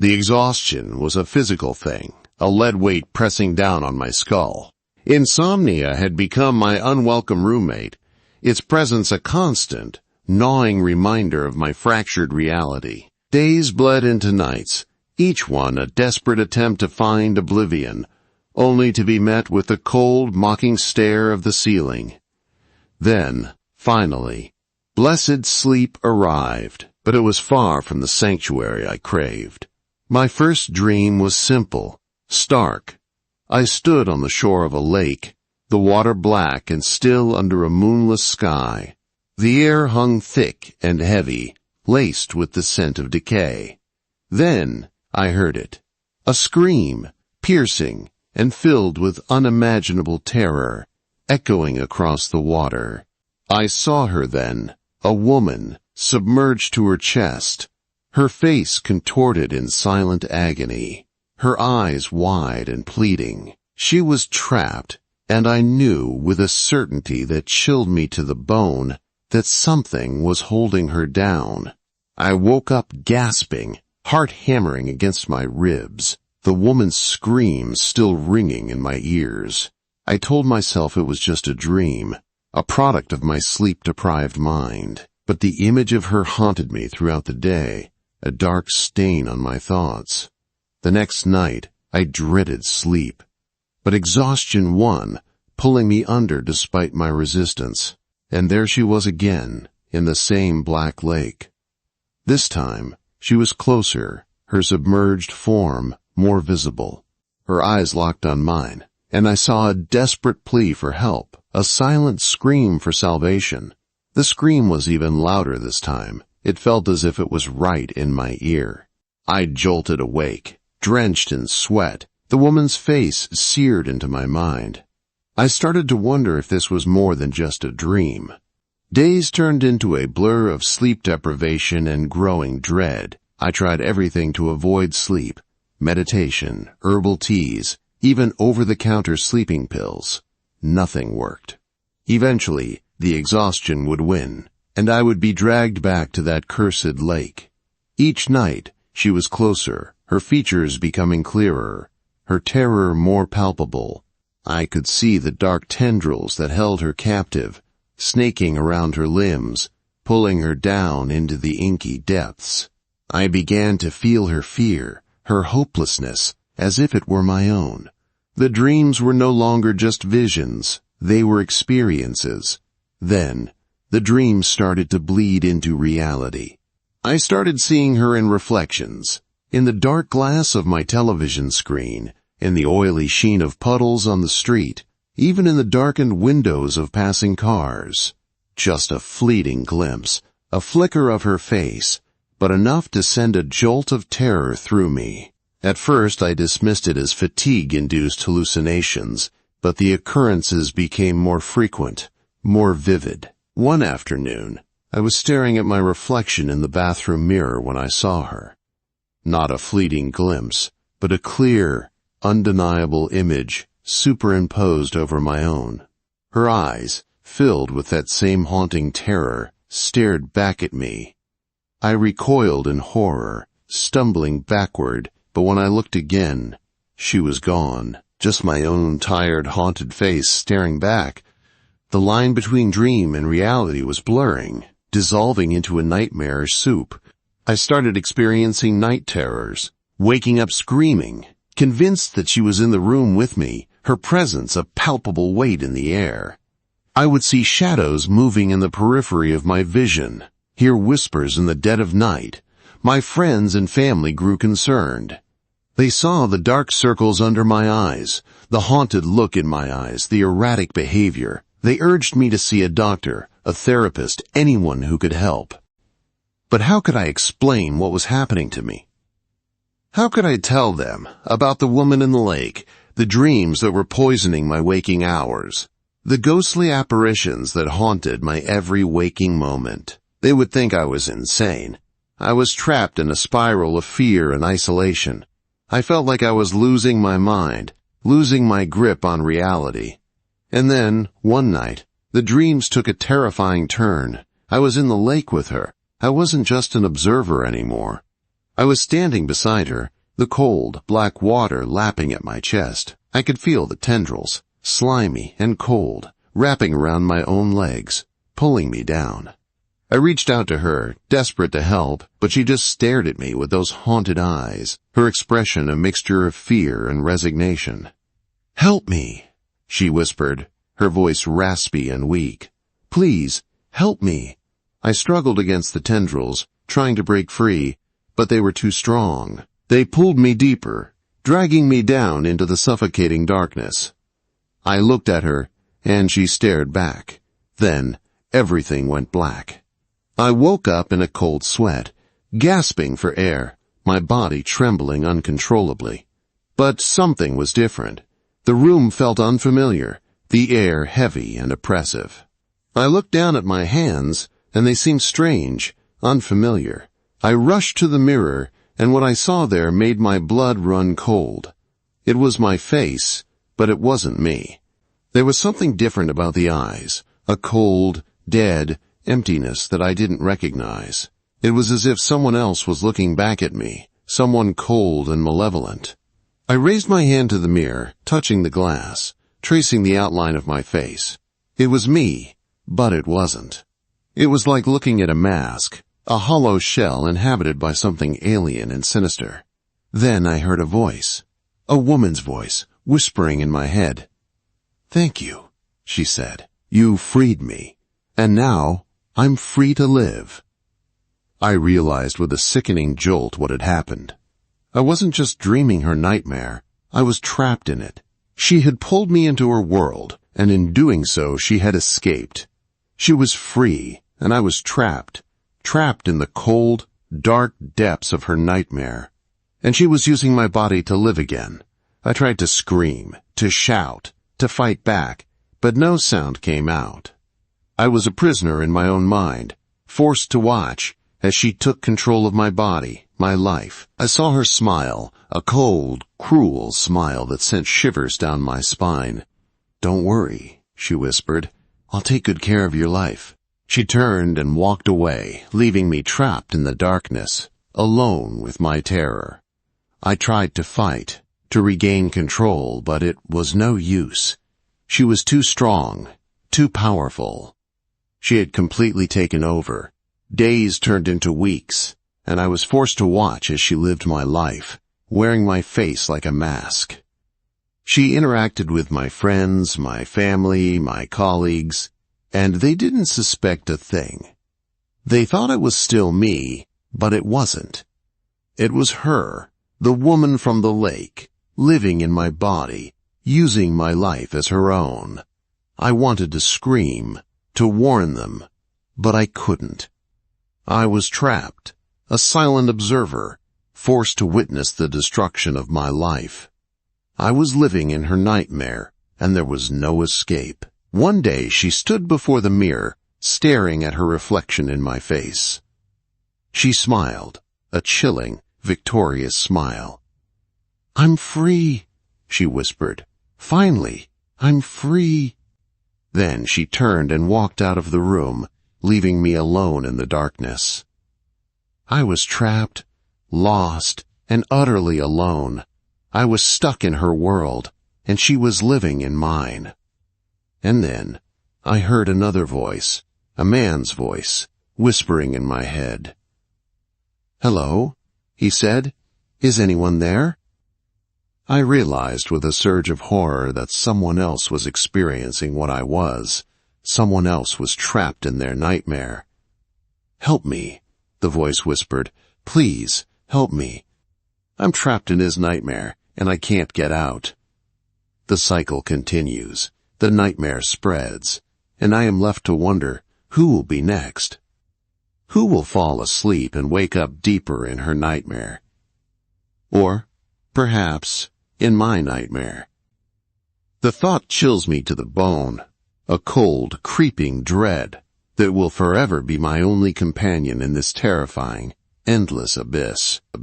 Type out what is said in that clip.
The exhaustion was a physical thing, a lead weight pressing down on my skull. Insomnia had become my unwelcome roommate, its presence a constant, gnawing reminder of my fractured reality. Days bled into nights, each one a desperate attempt to find oblivion, only to be met with the cold, mocking stare of the ceiling. Then, finally, blessed sleep arrived, but it was far from the sanctuary I craved. My first dream was simple, stark. I stood on the shore of a lake, the water black and still under a moonless sky. The air hung thick and heavy, laced with the scent of decay. Then I heard it, a scream, piercing and filled with unimaginable terror, echoing across the water. I saw her then, a woman, submerged to her chest, her face contorted in silent agony, her eyes wide and pleading. She was trapped, and I knew with a certainty that chilled me to the bone that something was holding her down. I woke up gasping, heart hammering against my ribs, the woman's screams still ringing in my ears. I told myself it was just a dream, a product of my sleep-deprived mind. But the image of her haunted me throughout the day, a dark stain on my thoughts. The next night, I dreaded sleep. But exhaustion won, pulling me under despite my resistance. And there she was again, in the same black lake. This time, she was closer, her submerged form more visible. Her eyes locked on mine, and I saw a desperate plea for help, a silent scream for salvation. The scream was even louder this time. It felt as if it was right in my ear. I jolted awake, drenched in sweat, the woman's face seared into my mind. I started to wonder if this was more than just a dream. Days turned into a blur of sleep deprivation and growing dread. I tried everything to avoid sleep. Meditation, herbal teas, even over-the-counter sleeping pills. Nothing worked. Eventually, the exhaustion would win, and I would be dragged back to that cursed lake. Each night, she was closer, her features becoming clearer, her terror more palpable. I could see the dark tendrils that held her captive, snaking around her limbs, pulling her down into the inky depths. I began to feel her fear, her hopelessness, as if it were my own. The dreams were no longer just visions, they were experiences. Then, the dreams started to bleed into reality. I started seeing her in reflections, in the dark glass of my television screen, in the oily sheen of puddles on the street, even in the darkened windows of passing cars. Just a fleeting glimpse, a flicker of her face, but enough to send a jolt of terror through me. At first I dismissed it as fatigue-induced hallucinations, but the occurrences became more frequent, more vivid. One afternoon, I was staring at my reflection in the bathroom mirror when I saw her. Not a fleeting glimpse, but a clear, undeniable image superimposed over my own. Her eyes, filled with that same haunting terror, stared back at me. I recoiled in horror, stumbling backward, but when I looked again, she was gone. Just my own tired, haunted face staring back. The line between dream and reality was blurring, dissolving into a nightmarish soup. I started experiencing night terrors, waking up screaming, convinced that she was in the room with me, her presence a palpable weight in the air. I would see shadows moving in the periphery of my vision, hear whispers in the dead of night. My friends and family grew concerned. They saw the dark circles under my eyes, the haunted look in my eyes, the erratic behavior. They urged me to see a doctor, a therapist, anyone who could help. But how could I explain what was happening to me? How could I tell them about the woman in the lake, the dreams that were poisoning my waking hours, the ghostly apparitions that haunted my every waking moment? They would think I was insane. I was trapped in a spiral of fear and isolation. I felt like I was losing my mind, losing my grip on reality. And then, one night, the dreams took a terrifying turn. I was in the lake with her. I wasn't just an observer anymore. I was standing beside her, the cold, black water lapping at my chest. I could feel the tendrils, slimy and cold, wrapping around my own legs, pulling me down. I reached out to her, desperate to help, but she just stared at me with those haunted eyes, her expression a mixture of fear and resignation. "Help me," she whispered, her voice raspy and weak. "Please, help me." I struggled against the tendrils, trying to break free, but they were too strong. They pulled me deeper, dragging me down into the suffocating darkness. I looked at her, and she stared back. Then, everything went black. I woke up in a cold sweat, gasping for air, my body trembling uncontrollably. But something was different. The room felt unfamiliar, the air heavy and oppressive. I looked down at my hands, and they seemed strange, unfamiliar. I rushed to the mirror, and what I saw there made my blood run cold. It was my face, but it wasn't me. There was something different about the eyes, a cold, dead emptiness that I didn't recognize. It was as if someone else was looking back at me, someone cold and malevolent. I raised my hand to the mirror, touching the glass, tracing the outline of my face. It was me, but it wasn't. It was like looking at a mask, a hollow shell inhabited by something alien and sinister. Then I heard a voice, a woman's voice, whispering in my head. "Thank you," she said. "You freed me, and now I'm free to live." I realized with a sickening jolt what had happened. I wasn't just dreaming her nightmare, I was trapped in it. She had pulled me into her world, and in doing so she had escaped. She was free, and I was trapped in the cold, dark depths of her nightmare. And she was using my body to live again. I tried to scream, to shout, to fight back, but no sound came out. I was a prisoner in my own mind, forced to watch as she took control of my body, my life. I saw her smile, a cold, cruel smile that sent shivers down my spine. "Don't worry," she whispered. "I'll take good care of your life." She turned and walked away, leaving me trapped in the darkness, alone with my terror. I tried to fight, to regain control, but it was no use. She was too strong, too powerful. She had completely taken over. Days turned into weeks, and I was forced to watch as she lived my life, wearing my face like a mask. She interacted with my friends, my family, my colleagues, and they didn't suspect a thing. They thought it was still me, but it wasn't. It was her, the woman from the lake, living in my body, using my life as her own. I wanted to scream, to warn them, but I couldn't. I was trapped, a silent observer, forced to witness the destruction of my life. I was living in her nightmare, and there was no escape. One day she stood before the mirror, staring at her reflection in my face. She smiled, a chilling, victorious smile. "I'm free," she whispered. "Finally, I'm free." Then she turned and walked out of the room, leaving me alone in the darkness. I was trapped, lost, and utterly alone. I was stuck in her world, and she was living in mine. And then I heard another voice, a man's voice, whispering in my head. "Hello," he said. "Is anyone there?" I realized with a surge of horror that someone else was experiencing what I was. Someone else was trapped in their nightmare. "Help me," the voice whispered. "Please, help me. I'm trapped in his nightmare, and I can't get out." The cycle continues. The nightmare spreads, and I am left to wonder who will be next. Who will fall asleep and wake up deeper in her nightmare? Or, perhaps, in my nightmare. The thought chills me to the bone, a cold, creeping dread that will forever be my only companion in this terrifying, endless abyss.